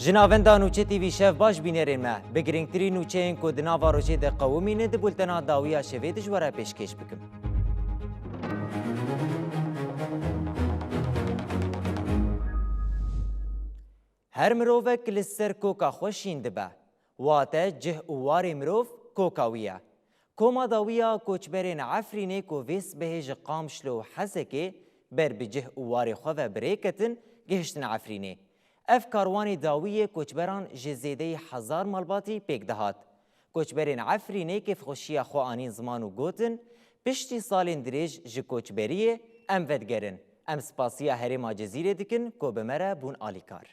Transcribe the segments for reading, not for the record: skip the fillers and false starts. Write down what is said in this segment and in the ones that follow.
جناوندا نوچه تیوی شف باش بینرین ما بگرینگتری نوچه این که دناوا روچه ده قومینه ده بولتنا داویا شوه دجواره پیشکش بکم. هر مروفک لسر کوکا خوشین دبه واته جه اوار مروف کوکاویه. کوما داویا کوچبرین عفرینه کو ویس بهج قامشلو حسکه بر بجه اوار خواه بریکتن گهشتن عفرینه. اف کاروانی داویه کوچبران جزیده 1000 مالباتی پیک دهات. کوچبرین عفرینه که خوشی خوانی زمانو گوتن پشتی سالین دریج ج کوچبریه ام ودگرن. ام سپاسیا هرما جزیره دکن کو بمره بون آلیکار.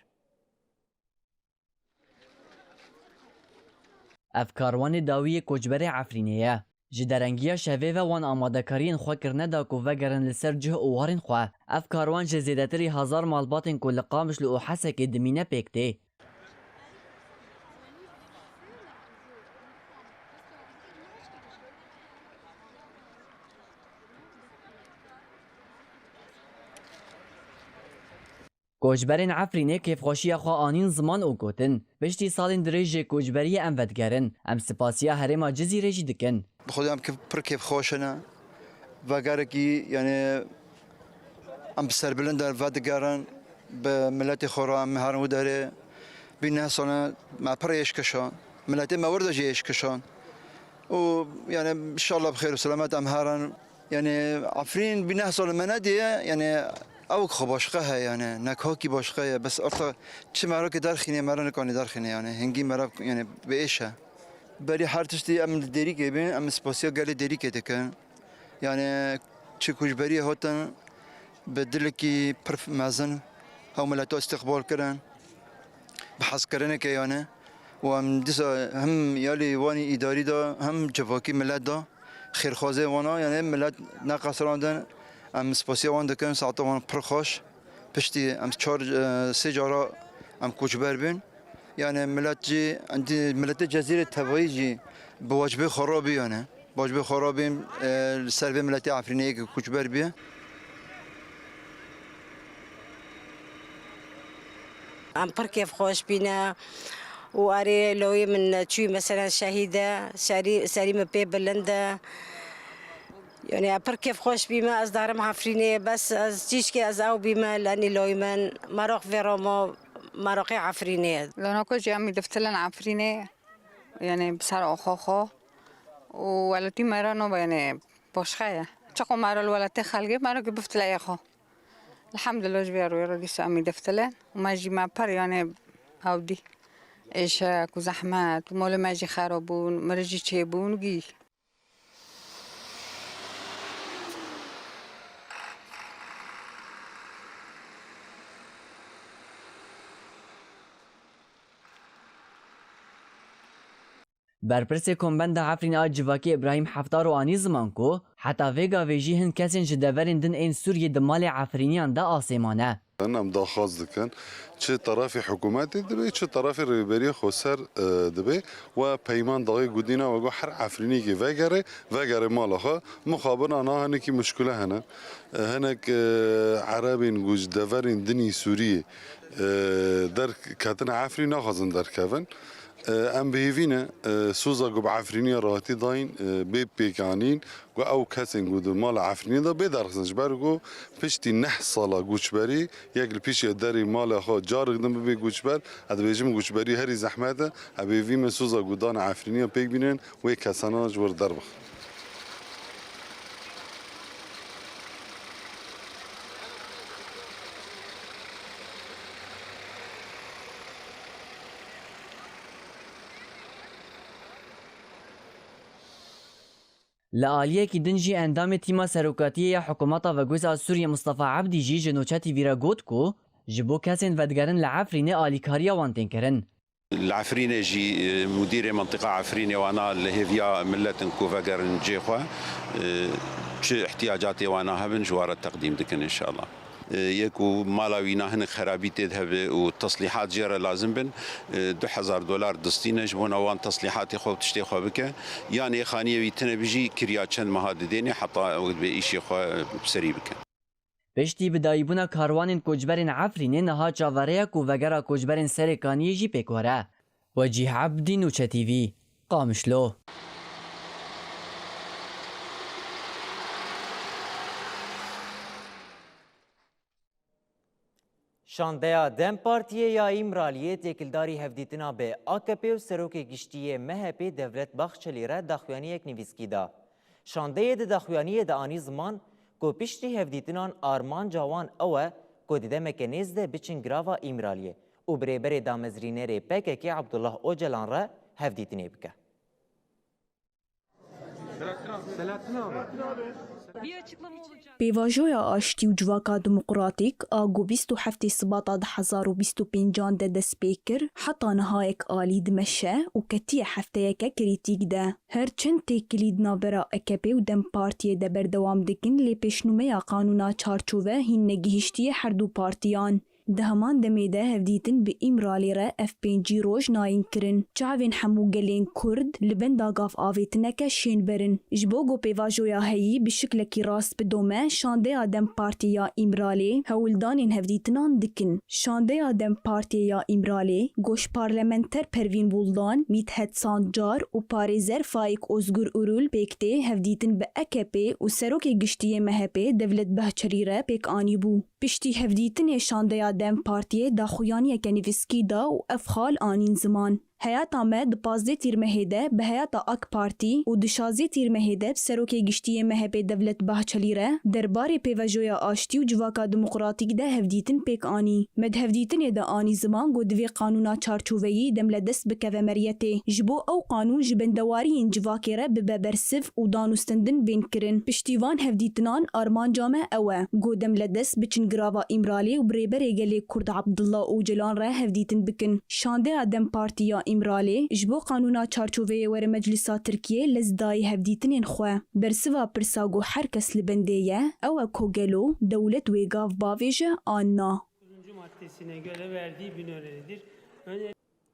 اف کاروان داوی کوچبر عفرینیه جدرنگیا شوه و وان آماده کارین خو کرنه دا کو وگرن لسر جه اوارین خو اف کاروان جزیدتری 1000 مالباتن کل قامش لو حسه که دمینه پکته کوچبرین عفرینه کیف خوشی خو آنین زمان او گوتن پشتی سالین دریج کوچبری ام ودگرن ام سپاسیا هرما جزیره جی دکن بخودم که پر کیف خوشنه و گرکی یعنی ام سر بلند در ودگرن به ملت خورا مهرم و داره بینه سانه ما پر کشان ملت مورد جیش کشان و یعنی ان شاء الله بخیر و سلامت ام هرن یعنی عفرین بینه سال مندیه یعنی او خباشقه یعنی نکاکی باشقه بس ارتا چه مرا که درخینه مرا نکانی درخینه یعنی هنگی مرا یعنی بیشه بری هر تشتی ام دری که بین ام سپاسیا گله دری که دکن یعنی چه کوچبری هاتن به دل کی پر مازن هم ملت استقبال کردن بحث کردن که یعنی و هم دیسا هم یالی وانی اداری دا هم جواکی ملت دا خیرخوازه وانا یعنی ملت نقصراندن ام سپاسیا وان دکن ساعت وان پرخوش پشتی ام سه جارا ام کوچبر بین یعنی ملت جی عندي ملت جزیره تبایی جی بواجبه خرابی یعنی بواجبه خرابی سر ملت عفرینه که کوچبر بیه ام پر کیف خوش بینه و اری لوی من چوی مثلا شهیده سری مپی بلنده يعني پر كيف خوش بيما از دارم عفرينه بس از تيش كي از او بيما لاني لوي من مراق في روما مراقي عفرينه لو نكو جامي دفتلن عفرينه يعني بسر اخو ولتي مرانو يعني باشخه چقو مرال ولته خلقه مرا که بفتلا اخو الحمد لله جبرو يردي سامي دفتلن وما جي ما پر يعني اودي ايش كو زحمات ومول ما جي خرابون مرجي چيبون گي برپرس کمبند عفرین آج جواکی ابراهیم حفتار و آنی زمان کو حتی ویگا ویجی هن کسین جدورین دن این سوریه دمال عفرینیان دا آسیمانه أنا مداخاز دكان چه طرف حكوماتي دبي چه طرف ريبري خسر دبي وبيمان ضاي جودينا وجو حر عفريني كي فجر مالها مخابر أنا هناك مشكلة هناك عربين جوج دفرين دني سورية در كاتنا عفرينا خازن در كفن ام بهيفينا سوزا جو بعفرينيا راهتي داين بيكانين و او كاسين جو مال عفرينيا دا بدرخنش برگو پشتی 9 سالا گوچبری یک پیش دری مال خو جار قدم به گوچبر اد بيجم گوچبری هری زحمت ابي ويما سوزا گودان عفرينيا بيك بينن و كاسانا جور دربخ لآلیه کی دنجی اندام تیما سروکاتیه حکومتا و گوزا سوریه مصطفى عبدی جی جنوچاتی ویرا گوت کو جبو کسین ودگرن لعفرینه آلیکاریا وانتین کرن العفرينه جي مدير منطقه عفرينه وانا لهيفيا ملت كوفاجر جيخوا احتياجاتي وانا هبن جوار التقديم دكن ان شاء الله يكو مالاوينا هن خرابي تذهب والتصليحات جيرة لازم بن $2000 دستينه جبونا وان تصليحات خو تشتي خو بك يعني خانيه ويتنا بيجي كريا چند مهاد ديني حتى وقت بيشي خو بسري بك پشتی بدایبونا کاروان کوچبرین عفرینه نها چاوریا کو وگرا کوچبرین سرکانی جی پیکوره وجیه عبدی نوچه تیوی قامشلو. شاندیا دم پارتیه یا ایمرالیه تکلداری هفدیتنا به AKP و سروک گشتیه MHP دولت بخشلی را دخوانی یک نویسکی دا. شاندیه ده دخوانی ده آنی زمان کو پشتی هفدیتنان آرمان جوان اوه کو دیده مکنیز ده بچن گراوا ایمرالیه و بریبر دامزرینه ری پکه که عبدالله اوجلان را هفدیتنه بکه. پیواژویا آشتی و جواکا دموقراتیک آگو 27 سباتا 2025 ده دست پیکر حتا نهایک آلی دمشه و کتی هفته یک کریتیک ده. هرچند تکلید نابرا AKP و دم پارتیه ده بردوام دکن لی پیشنومه یا قانونا چارچوه هین نگیشتی هر دو پارتیان. ده همان دمیده هفدیتن به ایمرالی را F5 روش ناین کرن. چاوین همو گلین کرد لبن داگاف آویتنک شین برن. جبوگو پیواجویا هایی بشکلکی راست بدومه شانده آدم پارتیا ایمرالی هولدانین هفدیتنان دکن. شانده آدم پارتیا ایمرالی گوش پارلمنتر پروین بولدان میتهد سانجار و پاریزر فایک ازگر ارول پیکته هفدیتن به AKP و سروک گشتی MHP دولت بهچری را پیک آنی بو. پشتی هفدیتن شانده دم پارتیه داخویانی اکنیویسکی دا و افخال آنین زمان. حیات آمد پازده تیر مهده به حیات آک پارتی و دشازی تیر مهده سروک گشتی MHP دولت بحچلی ره درباره پیوجویا آشتی و جواکا دموقراتیک ده هفدیتن پیک آنی. مد هفدیتن ده آنی زمان گودوی قانونا چارچووهی دم لدست بکوه مریته. جبو او قانون جبندواری این جواکی ره ببرسف و دانوستندن بین کرن. پشتیوان هفدیتنان آرمان جامع اوه. گودم لدست بچن گراوا ایمرالی و بریبر گلی کرد عبدالله اوجلان ره هفدیتن بکن. شانده آدم پارتیا ایمرالی جبو قانونا چارچووه ور مجلسا ترکیه لزدای هفدیتنین خواه. برسوا پرساگو هر کس لبندیه او کوگلو دولت ویگاف باویجه آننا.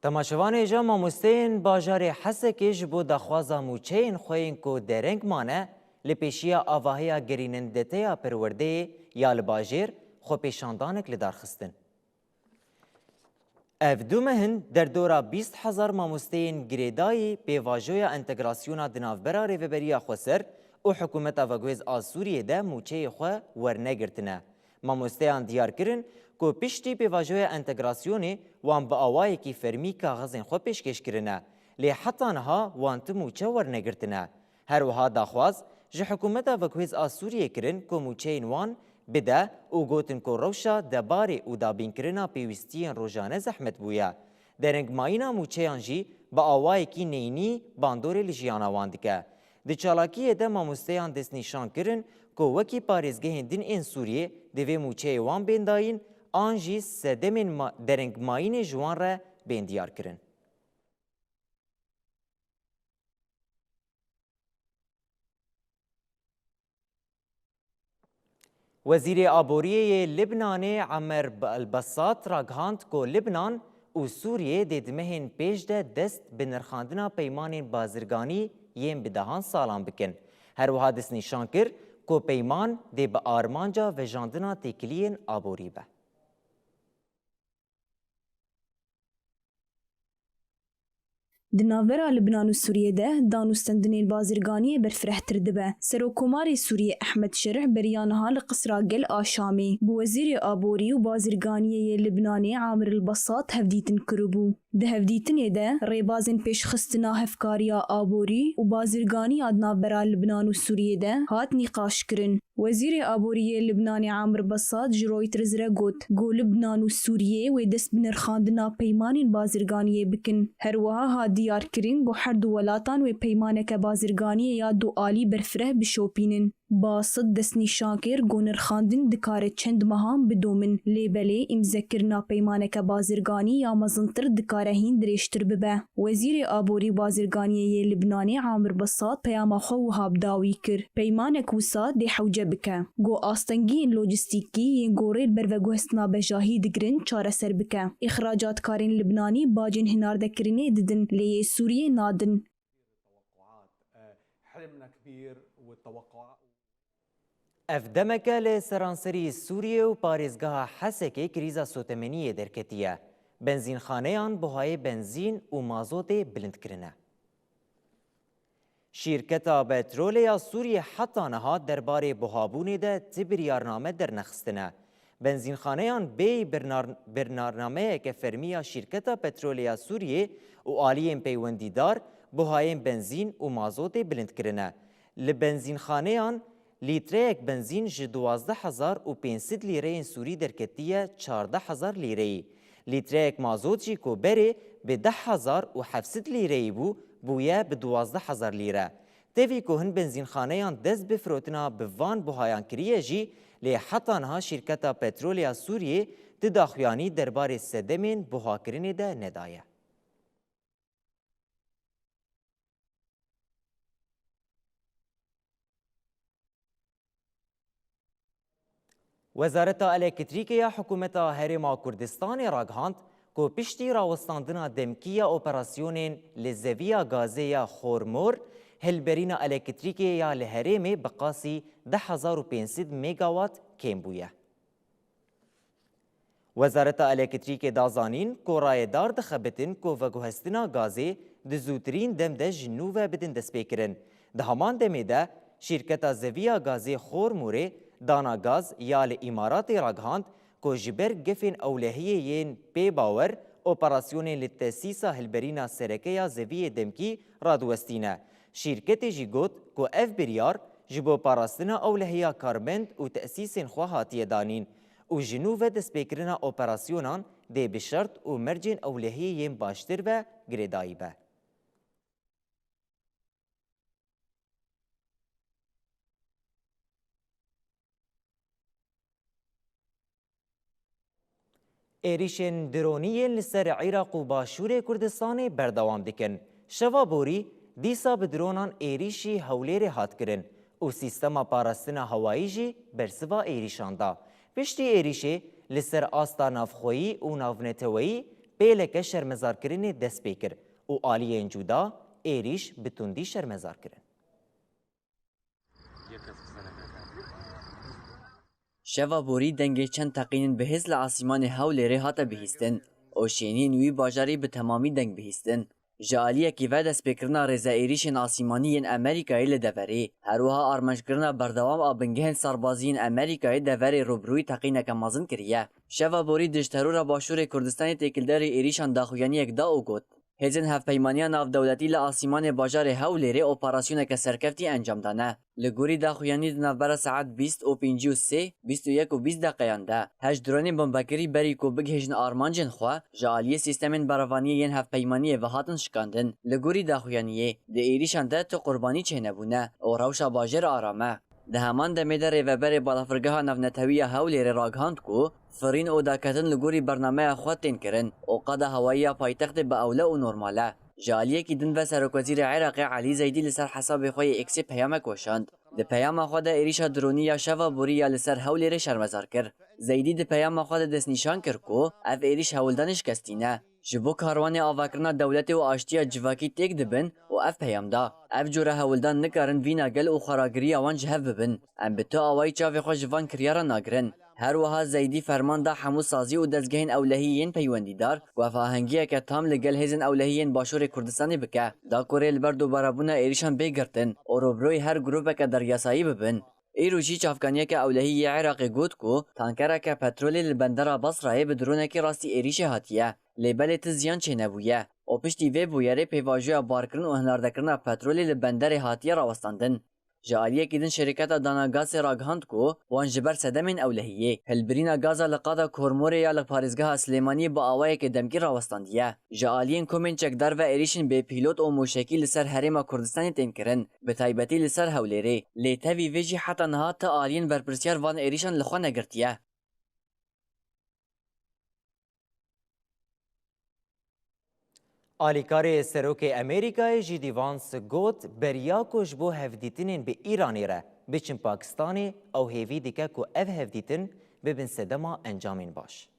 تماشوان ایجا ماموستین باجار حسکی جبو دخوازا موچین خوین کو درنگ مانه لپیشیا آواهیا گرینندته یا پرورده یا لباجیر خو پیشاندانک لدار خستن. اف دو مهن در دورا 20,000 ماموستین گریدایی پیواجویا انتگراسیونا دنافبرا ریوبریا خوسر و حکومت آواگویز آز سوریه ده موچه خو ورنگرتنه. ماموستیان دیار کرن که پشتی پیواجویا انتگراسیونی وان با آوائی که فرمی کاغذین خو پیشکش کرنه لی حتی نها وان تو موچه ورنگرتنه. هر وها داخواز جه حکومت آواگویز آز سوریه کرن که موچه وان بده او گوتن کو روشا دباری او دابین کرنا پیوستین روزانه زحمت بویا. درنگ ماینا موچیان جی با آوائی کی نینی باندور لیجیانا واندکه. ده چالاکیه ده ماموستیان دست نشان کرن که وکی پارزگه دین این سوریه دوی موچه وان بینداین آنجی سدمین درنگ ماین جوان را بیندیار کرن. وزیر آبوریه لبنان عمر البساط راگهاند که لبنان و سوریه دیدمهن پیش ده دست به نرخاندنا پیمان بازرگانی یم بدهان سالان بکن. هر وها دست نشان کر که پیمان دی به آرمانجا و جاندنا تکلین آبوری به. دناورا لبنان و سوریه ده دانوستندنین بازرگانی برفرهتر دبه. سروکوماری سوریه احمد شرح بریانها لقصرا گل آشامی. بو وزیر آبوری و بازرگانی لبنانی عامر البساط هفدیتن کربو. ده هفدیتن ده ریبازن پیش خستنا هفکاریا آبوری و بازرگانی دناورا لبنان و سوریه ده هات نقاش کرن. وزیر آبوری لبنانی عامر بساط جروی ترزره گوت گو لبنان و سوریه و دست بنرخاندنا پیمان بازرگانی بکن. هر وها ها دیار کرین گو هر دو ولاتان و پیمانک بازرگانی یا دو آلی برفره بشوپینن. باسط دست نشان کر گو نرخاندن دکار چند مهام بدومن لیبلی امزکرنا پیمانک بازرگانی یا مزنتر دکاره هین دریشتر ببه. وزیر آبوری بازرگانی لبنانی عامر بساط پیاما خو و هابداوی کر. پیمانک وسا دی حوجه بکه. گو آستنگی لوجستیکی ین گوریر بروگو هستنا بجاهی دگرن چاره سر بکه. اخراجات کارین لبنانی باجن هنارده کرنه ددن لی سوریه نادن. حلمنا كبير والتوقعات اف دمکه لسرانسری سوریه و پارێزگەها حەسێکê کرîza sotemeniyê derketiye. Benzînxaneyan buhayê benzîn û mazotê bilindkirine. Şîrketa Petroleya Sûriye heta niha derbarê buhabûnê de ti biryarname dernexistine. Benzînxaneyan bêyî birnameyeke fermiya Şîrketa Petroleya Sûriye û aliyên peywendîdar buhayên benzîn û mazotê bilindkirine. Li benzînxaneyan لیترەیەک بنزین ji 12,500 lîreyên Sûrî derketiye 14,000 lîreyî. Lîtreyek mazot jî ku berê bi 10,700 lîreyî bû, bûye bi 12,000 lîre. Tevî ku hin benzînxaneyan dest bi firotina bi van buhayan kiriye jî, lê heta niha Şîrketa Petroleya Sûriyê di daxuyanî derbarê sedemên buhakirinê de nedaye. Wezareta Elektrîkê ya Hikûmeta Herêma Kurdistanê ragihand ku piştî rawestandina demkî ya operasyonên li zeviya gazê ya Xormor, hilberîna elektrîkê ya li herêmê bi qasî 10,500 megawatt kêm bûye. Wezareta Elektrîkê da zanîn ku rayedar dixebitin ku veguhestina gazê di zûtirîn dem de ji nû ve bidin destpêkirin. Di heman demê de şîrketa zeviya gazê Xormorê dana gaz ya li îmaratê ragihand ku ji ber gefên ewlehiyê yên pê bawer operasyonên li tesîsa hilberîna serekeya zeviyê demkî radiwestîne. Şîrketê jî got ku ev biryar ji bo parastina ewlehiya karbend û tesîsên xwe hatiye danîn û ji nû ve destpêkirina operasyonan dê bi şert û mercên ewlehiyê yên baştir ve girêdayî be. Êrişên dronîyên li ser Îraq û Başûrê Kurdistanê berdewam dikin. Şeva borî dîsa bi dronan êrişî Hewlêrê hat kirin û sîstema parastina hewayî jî bersiva êrîşan da. Piştî êrişê li ser asta navxweyî û navneteweyî pêleke şermezarkirinê dest pê kir û aliyên cuda êrîş bi tundî şermezar kirin. Şeva borî dengê çend teqînin bihêz li asîmanê Hewlêrê hate bihîstin û şêniyên wî bajarî bi temamî deng bihîstin. Ji aliyekî ve destpêkirina rêza êrîşên asîmanî yên Amerîkayê li deverê, herwiha armanjkirina berdewam a bingehên sarbazî yên Amerîkayê deverê rûbirûyî teqîneke mezin kiriye. Şeva borî di ji terora Başûrê Kurdistanê têkilderê êrîşan daxuyaniyek da û got hêzên hevpeymaniya navdewletî li asîmanê bajarê Hewlêrê operasyoneke serkeftî encam dane. Li gorî daxuyanî di navbera saet 20 û 53, 21 û 20 deqeyan de heş dronên bombekirî berî ku bigihêjin armancên xwe ji aliyê sîstemên beravaniyê yên hevpeymaniyê ve hatin şikandin. Li gorî daxuyaniyê di êrîşan de ti qurbanî çênebûne û rewşa bajêr arame. Di heman demê de rêveberê balafirgeha navnetewî ya Hewlêrê ragihand ku firîn û daketin li gorî bernameya xwe tên kirin û qeda hewayî ya paytextê bi ewle û normal e. Ji aliyekî din ve Serokwezîrê Iraqê Elî Zeydî li ser hesabê xwe yê Xê peyamek weşand. Di peyama xwe de êrîşa dronî ya şeva borî ya li ser Hewlêrê şermezar kir. Zeydî di peyama xwe de destnîşan kir ku ev êrîş hewildanê şikestî ne. Ji bo karwanê avakirina dewletê û aştiya civakî têk dibin û ev peyamda. Ev cure hewildan nikarin vîna gel û xwaragiriya wan ji hev bibin. Em bi tu awayî çavê xwe ji van kiryaran nagirin. Her wiha Zeydî ferman da hemû sazî û dezgehên ewlehî yên peywendîdar ku evahengiyeke tam li gel hêzên ewlehiyên Başûrê Kurdistanê bike. Da ku rê li ber dobarabûna êrîşan bêgirtin û rûbirûyê her grûpeke deryasayî bibin. Îro jî çavkaniyeke ewlehî yê Iraqê got ku tankereke petrolê li bendera Basrayê bi dronekî rastî êrîşê hatiye. Lê belê ti ziyan çênebûye û piştî vê bûyerê pêvajoya barkirin û hinardekirina petrolê li benderê hatiye rawestandin. Ji aliyekî din şirketa dana gazê ragihand ku wan ji ber sedemên ewlehiyê hilbirîna gaza li qada Kormorê ya li parêzgeha Silêmaniyê bi awayekê demkî rawestandiye. Ji aliyên komên çekdar ve êrîşên bêpîlot û mûşekî li ser Herêma Kurdistanê tên kirin, bi taybetî li ser Hewlêrê. Lê tevî vê jî heta niha ti aliyên berpirsiyar van êrîşan li xwe negirtiye. Alîkarê Serokê Amerîkayê jî dîvan got beriya ku ji bo hevdîtinên bi Îranê re biçin Pakistanê ew hêvî dike ku ev hevdîtin bibin sedema encamên baş.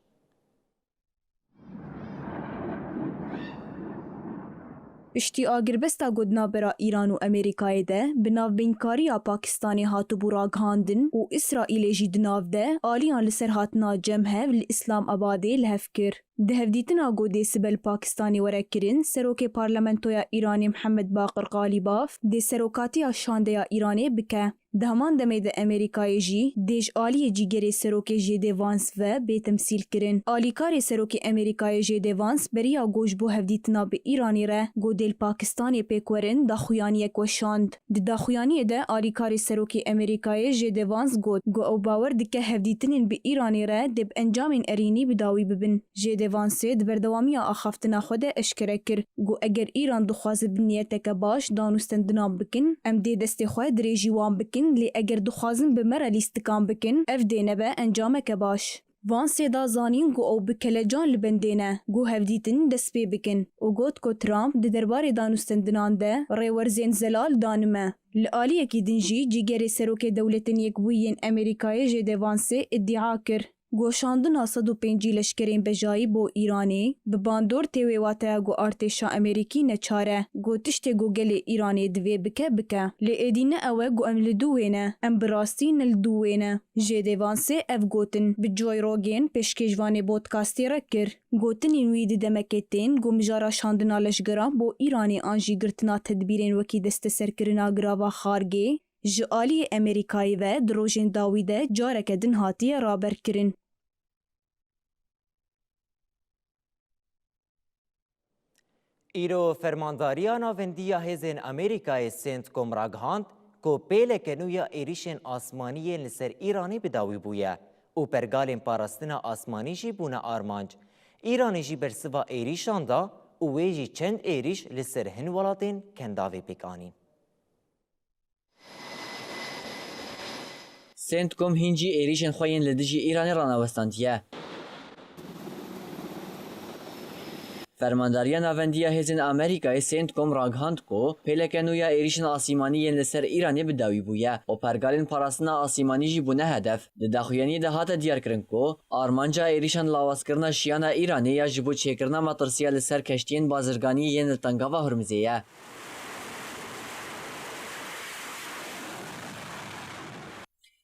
پشتی آگربستا گودنا برا ایران و امریکای ده بناو بینکاریا پاکستانی هاتو برا گاندن و اسرائیل جی دناو ده آلیان لسر هاتنا جمهه و الاسلام آباده لهف کر. ده هفدیتنا گوده سبل پاکستانی ورکرین سروک پارلمنتویا ایرانی محمد باقر غالیباف ده سروکاتی شانده یا ایرانی بکه. ده همان دمه ده امریکای جی دیج آلی جیگری سروک جیده وانس و به تمثیل کرن. آلیکار سروک امریکای جیده وانس بریا گوش بو هفدیتنا به ایرانی ره گودل پاکستانی پیکورن داخویانی یک وشاند. ده داخویانی ده آلیکار سروک امریکای جیده وانس گود گو او باور دکه هفدیتنین به ایرانی ره دب انجام ارینی بداوی ببن. جیده وانسی ده بردوامی آخافتنا خود اشکره کر گو اگر ایران دخواز بنیتک باش دانوستن دنام بکن ام ده دست خواه دریجی وان بکن لی اگر دخوازن بمره لیستکان بکن اف دینه به انجامک باش. وان سیدا زانین گو او بکلجان لبندینه گو هفدیتن دست پی بکن و گوت کو ترامپ ده دربار دانوستندنان ده ریورزین زلال دانمه. لآلی اکی دنجی جیگری سروک دولتن یکویین امریکای جیده وانسی ادعا کر. گوشاندن 105 لشکرین بجایی بو ایرانی به باندور تیوی واته گو ارتشا امریکی نچاره گو تشت گو گل ایرانی دوی بکه لی ایدینه اوه گو ام لدوینه ام براستی نلدوینه جیده وانسی اف گوتن به جوی روگین پشکیجوانی بودکاستی رکر گوتن اینوید دمکتین گو مجارا شاندنا لشگران بو ایرانی آنجی گرتنا تدبیرین وکی دست سرکرنا گراوا خارگی جالی امریکایی و دروژن داویده جارک دن هاتی رابر کرن. ایرو فرمانداریا ناوندیا هزین امریکای سنت کم راگهاند کو پیلک نویا ایریشن آسمانی لسر ایرانی بداوی بویا او پرگالین پاراستنا آسمانی جی بونا آرمانج. ایرانی جی برسوا ایریشان دا او ویجی چند ایریش لسر هن ولاتین کنداوی پیکانین. سنت کم هنجی ایریشن خوین لدجی ایرانی رانوستاندیه. فرمانداریا ناوندیا هزین امریکای سنت کم راگهاند کو پیلکنویا ایریشن آسیمانی ین لسر ایرانی بداوی بویا و پرگالین پاراستنا آسیمانی جی بونه هدف. ده داخویانی ده هاتا دیار کرن کو آرمانجا ایریشن لاواز کرنا شیانا ایرانی یا جبو چیکرنا مطرسیا لسر کشتین بازرگانی ین تنگاوا هرمزیه.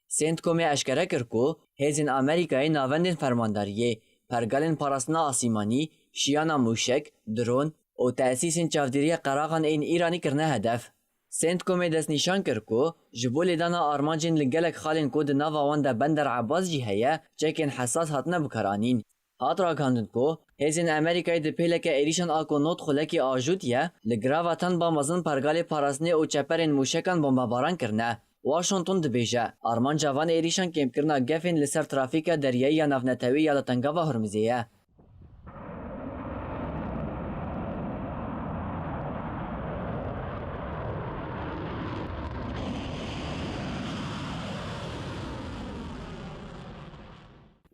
سنت کومی اشکره کر کو هزین امریکای ناوندین فرمانداریه پرگالین پاراستنا آسیمانی شیانا موشک درون و تأسیسین چاودیری قراغان این ایرانی کرنه هدف. سنت کومی دست نشان کر کو جبو لیدانا آرمانجین لگلک خالین کو ده ناوان ده بندر عباس جی هیا چکین حساس هاتنه بکرانین. هات راگاندن کو هزین امریکای ده پیلک ایریشن آکو نوت خلکی آجودیه لگراواتن با مزن پرگال پاراستنی و چپرین موشکان بمباران کرنه. واشنطن دبیجه آرمان جوان ایریشان کم کرنا گفین لسر ترافیک دریایی یا نفنتوی یا لطنگاوا هرمزیه.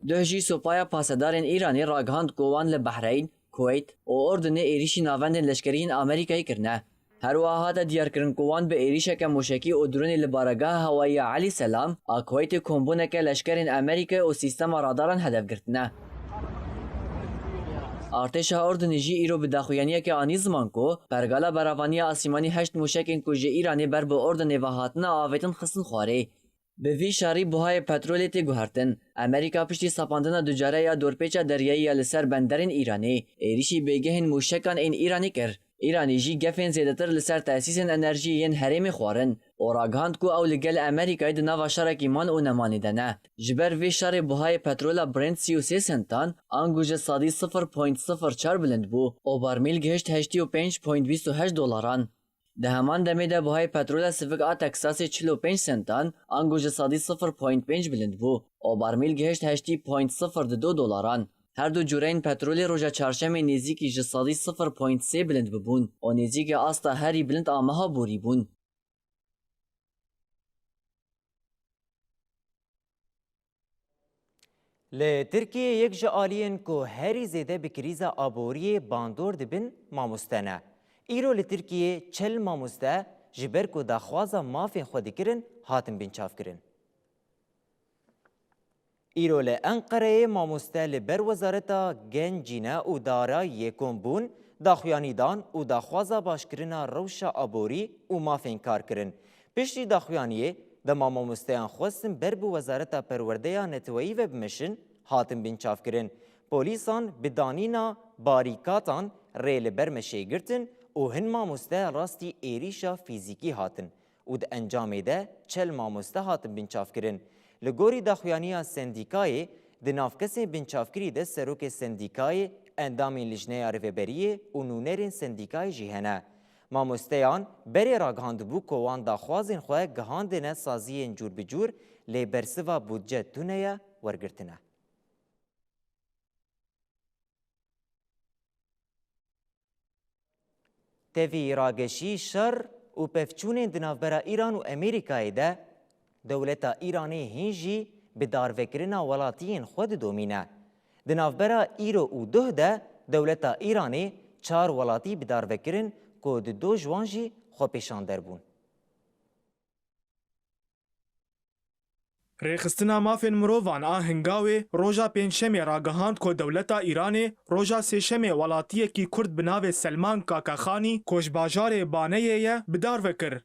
دهجی سوپایا پاسدارین ایرانی راگهاند گوان لبحرین، کویت و اردن ایریشی ناوندن لشکرین آمریکایی کرنه. هر واحد دیار کرن کوان به ایریشه که موشکی و درونی لبارگاه هوایی علی سلام آکویت کمبونه که لشکرین امریکا و سیستم رادارن هدف گرتنه. ارتش اردن جی ایرو به داخویانیه که آنی زمان کو پرگالا براوانی آسیمانی 8 موشکین کو جی ایرانی بر به اردن و هاتنه آویتن خسن خواره. به وی شاری بوهای پترولی تی گوهرتن امریکا پشتی سپاندن دوجاره یا دورپیچا دریایی یا لسر بندرین ایرانی ایریشی بیگهن موشکان این ایرانی کر. ایرانی جی گفین زیادتر لسر تأسیس انرژی ین هرمی خوارن و راگهاند کو او لگل امریکای ده نوا شارکی من او نمانیدنه. جبر وی شار بوهای پترولا برنت 33 سنتان آنگوژه صادی 0.04 بلند بو و بارمیل گهشت 85.28 دلاران. ده همان دمی ده بوهای پترولا سیفیک آ تکساس 45 سنتان آنگوژه صادی 0.5 بلند بو و بارمیل گهشت 80.02 دلاران. هر دو جورین پترول روژا چهارشنبه نزدیکی جسادی 0.3 بلند ببون و نزدیک آستا هری بلند آمها بوری بون. لترکیه یک جالین کو هری زیده بکریزا آبوری باندور دبن ماموستانه. ایرو لترکیه چل ماموسته جبر کو داخوازا مافین خودی کرن هاتن بینچاف کرن. ایرو لأنقره ماموسته لبر وزارتا گنجینه و دارا یکم بون داخویانی دان و داخوازا باشکرنا روشا آبوری و مافین کار کرن. پشتی داخویانیه دما مامۆستەیان خواستن بەر بە وەزارەتا پەروەردەیە نەتەوەیی وە بمەشن هاتن بینچافکردن. پۆلیسان بدانینا باریکاتان رێ لەبەر مەشەی گرتن و هەن مامۆستەیە ڕاستی ئێریشا فیزیکی هاتن و د ئەنجامێ دە چەل مامۆستە هاتن بینچافکردن. لە گۆری داخویانیە سندیکایê di navkesên binçavkirî de serokê sendîkayê endamên lijneya rêveberiyê û nûnerên sendîkayê jî hene. Mamosteyan berê ragihandibû ku wan daxwazên xwe gihandine saziyên cûr bi cûr lê bersiva budce tuneye wergirtine. Tevî rageşî şer û pevçûnên di navbera İran û Amerîkayê de dewleta İranê hîn jî bi darvekirina welatiyên xwe didomîne. Di navbera îro û duh de dewleta İranê çar welatî bi darvekirin ku di do ji wan jî xwepêşander bûn. Rêxistina mafên mirovan a hingavê roja pênçemê ragihand ku dewleta Îranê roja sêşemê welatiyekî Kurd bi navê Selman Kakexanî ku ji bajarê Baneyê ye bi dar vekir.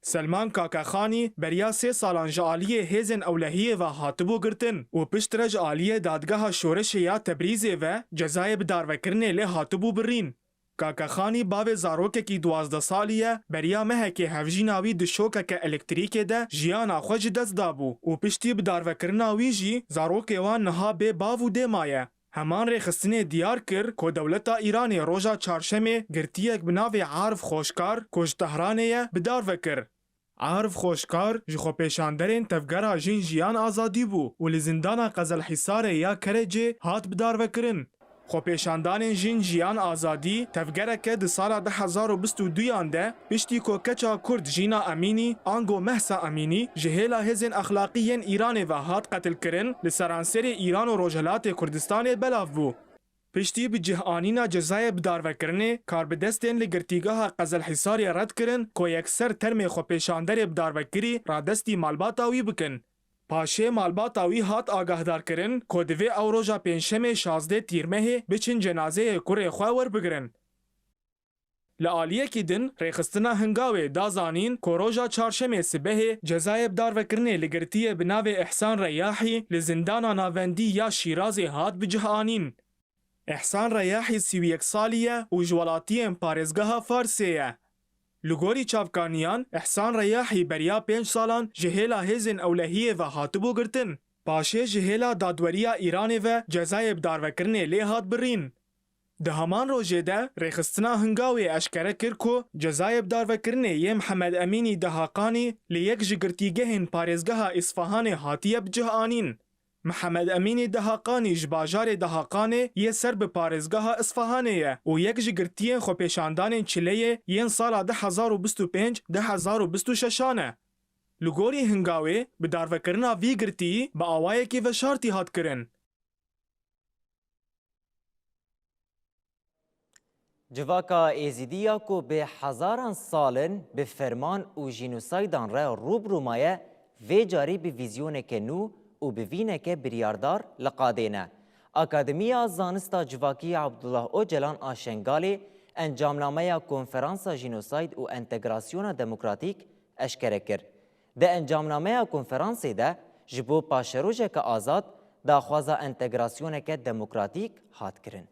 Selman Kakexanî beriya 3 salan ji aliyê hêzên ewlehiyê ve hatibû girtin û piştre ji aliyê dadgeha şoreşê ya Tebrîzê ve cezayê bi darvekirinê lê hatibû birîn. Kakexanî bavê zarokekî 12 salî ye beriya mehekê hevjîna wî di şokeke elektrîkê de jiyana xwe ji dest dabû û piştî bi darvekirina wî jî zarokê wan niha bê bav û dê maye. Heman rêxistinê diyar kir ku dewleta Îranê roja çarşemê girtiyek bi navê Arif Xoşkar ku ji Tehranê ye bi dar vekir. Arif Xoşkar ji xwepêşanderên tevgera jin jiyan azadî bû û li zindana Qezelhîsarê ya Kerecê hat bi dar vekirin. Xwepêşandanên jin jiyan azadî tevgereke di sala 2022 de piştî ku keça Kurd Jîna Emînî ango Mehsa Emînî ji hêla hêzên exlaqî yên Îranê ve hat qetilkirin li seranserê Îran û Rojhilatê Kurdistanê belav bû. Piştî bi cihanîna cezayê bi darvekirinê karbidestên li girtîgeha Qezelhîsarê red kirin ku yekser termê xwepêşanderê bi darvekirî radestî malbata wî bikin. Paşê malbata wî hat agahdar ku divê ew roja pênçemê 16 tîrmehê biçin cenazeyê kurê xwe werbigirin. Li aliyekî din rêxistina hingavê da zanîn ku roja çarşemê sibehê cezayê bi darvekirinê li girtiyê bi navê İhsan Reyahî li zindana navendî ya Şîrazê hat bicihanîn. İhsan Reyahî 31 salî ye û ji welatiyên parêzgeha Farsê ye. Li gorî çavkaniyan, İhsan Reyahî beriya 5 salan ji hêla hêzên ewlehiyê ve hatibû girtin. Paşê ji hêla dadweriya Îranê ve cezayê bi darvekirinê lê hat birîn. Di heman rojê de rêxistina hingavê eşkere kir ku cezayê bi darvekirinê yê Mihemed Emînî Dehaqanî li yek ji girtîgehên parêzgeha İsfahanê hatiye bicihanîn. Mihemed Emînî Dehaqanî ji bajarê Dehaqanê yê ser bi parêzgeha İsfahanê ye û yek ji girtiyên xwepêşandanên çileyê yên sala 2025-2026 e. Li gorî hingavê bi darvekirina vî girtiyî bi awayekî veşartî hat kirin. Civaka êzîdiya ku bi hezaran salin bi ferman û jînosaydan re rûbirû maye vê carî bi vîzyoneke nû û bi vîneke biryardar li qadê ne. Akademiya Zanista Civakî Abdullah Öcalan a Şengalê encamnameya Konferansa Jînosayd û Entegrasyona Demokratîk eşkere kir. Di encamnameya konferansê de ji bo paşerojeke azad daxwaza entegrasyoneke demokratîk hat kirin.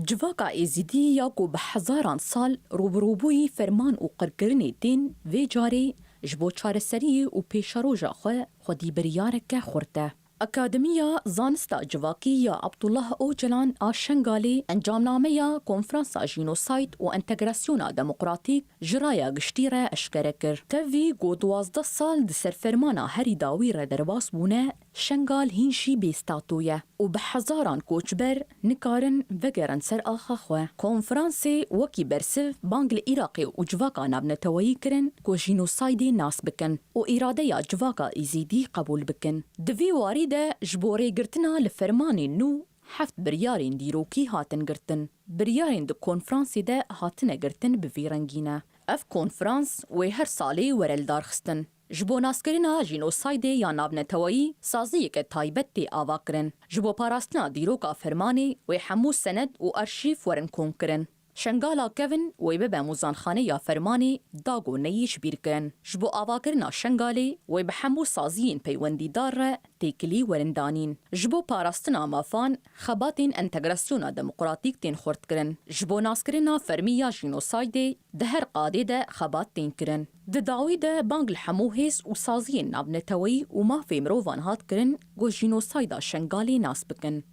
Civaka êzîdî ya ku bi hezaran sal rûbirûbûyî ferman û qirkirinê tên vê carê ji bo çareseriyê û pêşaroja xwe xwedî biryareke xurt e. Akademiya Zanista Civakî ya Abdullah Öcalan a Şengalê encamnameya Konferansa Jînosayd û Entegrasyona Demokratîk ji raya giştî re eşkere kir. Tevî got 12 sal di serfermana herî dawî re derbas bûne, Şengal hîn jî bêstatû ye û bi hezaran koçber nikarin vegerin ser axa xwe. Konferansê wekî bersiv bang li Iraqê û civaka navneteweyî kirin ku jînosaydê nas bikin û îradeya civaka êzîdî qebûl bikin. Di vî warî de ji bo rêgirtina li fermanên nû heft biryarên dîrokî hatin girtin. Biryarên di konferansê de hatine girtin bi vî rengî ne. Ev konferans wê her salê were li darxistin. جبو ناسکرنا جینوسایده یا نابنتوایی سازی که تایبت تی آوا کرن. جبو پاراستنا دیروکا فرمانی و حمو سند و ارشیف ورن کون کرن. شنگالا کوین و به موزانخانه یا فرمانی داگو نیش بیر کرن. جبو آوا کرنا شنگالی و به حمو سازیین پیوندی دار تیکلی ورندانین. جبو پاراستنا مافان خباتین انتگراسیونا دموقراتیک تین خورد کرن. جبو ناسکرنا فرمیا جینوسایده ده هر قاده ده خبات تین کرن. ده داوی ده بانگ الحموهیس و سازیین نابنتوایی و ما فی مروفان هات کرن گو جینوسایدا شنگالی ناس بکن.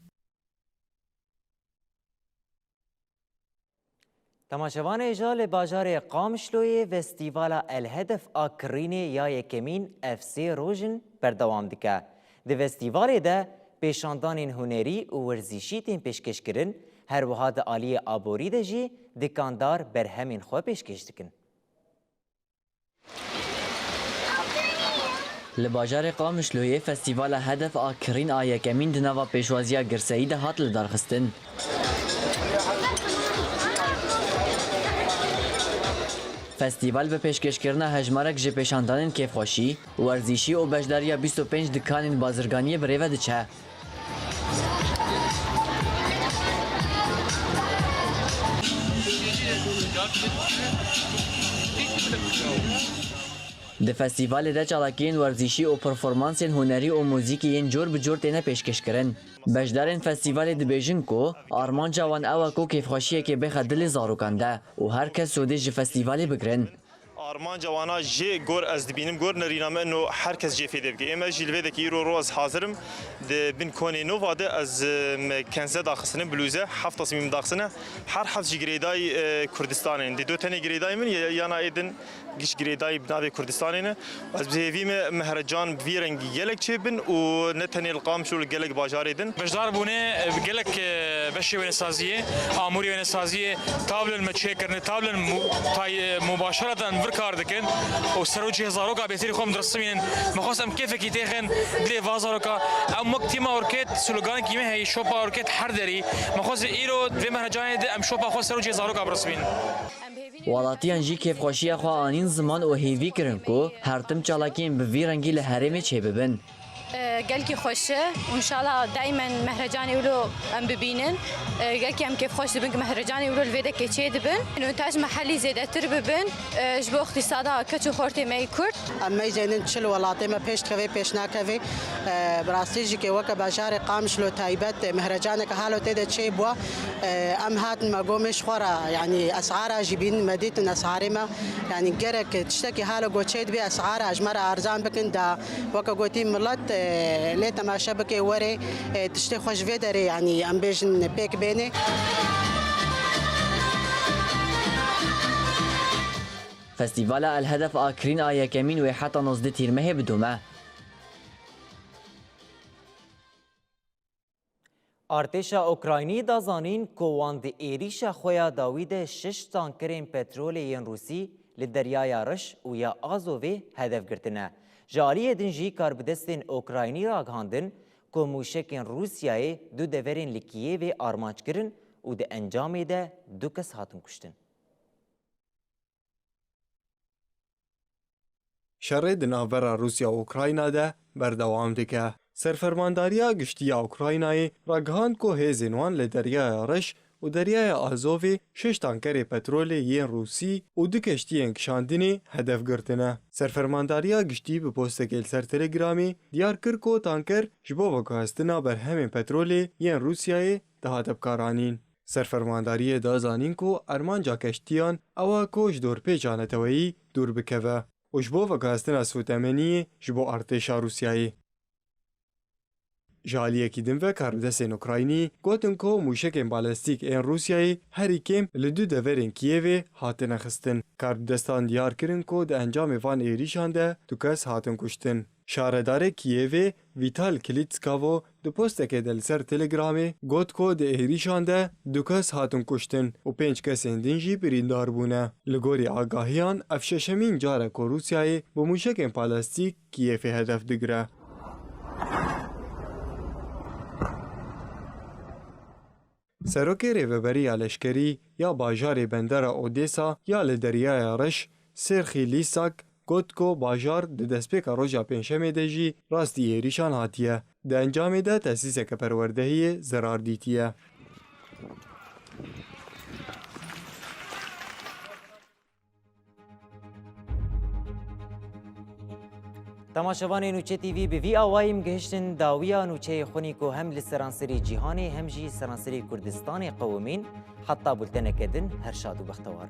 تماشاوان اجال باجار قامشلوی فستیوالا الهدف آکرینی یا یکمین افسی روژن بردوام دکه. ده فستیوالی ده پیشاندان هنری و ورزیشی تین پیشکش کرن هر وها ده آلی آبوری ده جی دکاندار برهمین خواه پیشکش دکن. لباجار قامشلوی فستیوال هدف آکرین آیا کمین دنوا پیشوازیا گرسایی ده هات لدارخستن. فستیوال به پیشکش کردن هجمارک جه پیشاندانین کیفخوشی ورزشی و بجداریا 25 دکانین بازرگانی بریوه دچه. ده فستیوال ده چالاکین ورزشی و پرفورمانسین هنری و موزیکی این جور بجور تینه پیشکش کرن. بجدارین فستیوال ده بیجن کو آرمان جوان اوا کو کیفخوشیه که بخد دل زاروکانده و هر کس سوده جه فستیوالی بگرن. آرمان جوانا جی گور از دبینم گور نرینامه انه هر کس جی فیده بگه اما جلوه دکی رو روز حاضرم ده بین کنی نو واده از کنزه داخسنه بلوزه هفت تصمیم داخسنه هر هفت جی گریدای کردستانه ده دو تنه گریدای من یانا ایدن گیش گریدای بنابه کردستانه از بهویم مهرجان بویرنگی گلک چه بن و نتنی القام شو گلک باجار دن بجدار بونه گلک بشی و نسازیه آموری و نسازیه تابلن متشکرن تابلن مباشرة کار دکن و سروجی هزارو کا بهتری خوام درستمین مخواستم کیف کی تخن دلی وازارو کا ام مکتیما اورکت سلوگان کی مه شوپا اورکت هر دری مخواست ایرو به مهرجان ام شوپا خو سروجی هزارو کا برسمین والاتیان جی کیفخوشی خو آنین زمان و هیوی کرن کو هر تم چالاکین به ویرنگی لحرم چه ببن. قالكي خوشه وان شاء الله دائما مهرجاني ولو ام ببينن قالكي ام كيف خوش دبن مهرجاني ولو الفيدا كي دبن انتاج محلي زيادتر ببن جبو اقتصادا كتو خورتي ماي كرد اما يجنن تشل ولاطي ما بيش كفي بيش ناكفي براستيجي كي وكا باشاري قامش لو تايبت مهرجانك حالو تيدا تشي بوا ام هات ما قومش خورا يعني اسعارها جيبين مديتن اسعارما يعني جرك تشتكي حالو جو تشيد بي اسعارها اجمر ارزان بكن دا وكا قوتي ملت ليتا ما شبكة وري تشتي خوش فيدري يعني ام بيجن بيك بيني. فستیوال الهدف آکرین آیا کمین و حتی نزد تیرمه بدومه. ارتشا اوکراینی دازانین کوواند ایریشا خویا داوید 6 تانکرین پترولین روسی لدریای رش و یا آزووی هدف گرتنه. جاریه دنجی کار بدستین اوکراینی را گهاندن که موشکین روسیای دو دورین لکیه و آرمانچ کرن و ده انجام ده دو کس هاتون کشتن. شر دناورا روسیا و اوکراینا ده بردوام دکه. سرفرمانداریا گشتیا اوکراینای را گهاند که هزینوان لدریای رش و دریای آزووی 6 تانکر پترول یین روسی و 2 کشتی کشاندنی هدف گرتنه. سرفرمانداریا گشتی به پوستکیل سر تلگرامی دیار کر کو تانکر جبو وکاستنا بر همین پترول یین روسیای دهات بکارانین. سرفرمانداری دازانین کو ارمانجا کشتیان اوا کوش دور پیچانتوی دور بکوه و جبو وکاستنا سوتمنی جبو ارتشا روسیایی. جالیه کی دنوه کارودستین اوکراینی گوتن کو موشکین بالستیک این روسیایی هری کم لدو دورین کیوی هاتن خستن. کارودستان دیار کرن کو ده انجام وان ایریشان ده دو کس هاتن کشتن. شاردار کیوی ویتال کلیتسکاوو دو پوستک دل سر تلگرامی گوت کو ده ایریشان ده دو کس هاتن کشتن و 5 کس اندینجی بریندار بونه. لگوری آگاهیان افششمین جاره کو روسیایی با موشکین بالستیک کیوی هدف دگره. سروک ریوبری لشکری یا باجار بندر اودیسا یا لدریای رش سرخی لیساک گوتکو باجار د دسپیکا روژا پنجشنبه ده جی راستی ایریشان هاتیه. د انجام ده تأسیسک پروردهی زرار دیتیه. تماشاوان نوچه تیوی به وی آوایم گهشتن داویا نوچه خونی کو هم لسرانسری جیهانی هم جی سرانسری کردستان قومین حتی بلتنه کدن هر شاد و بختوار.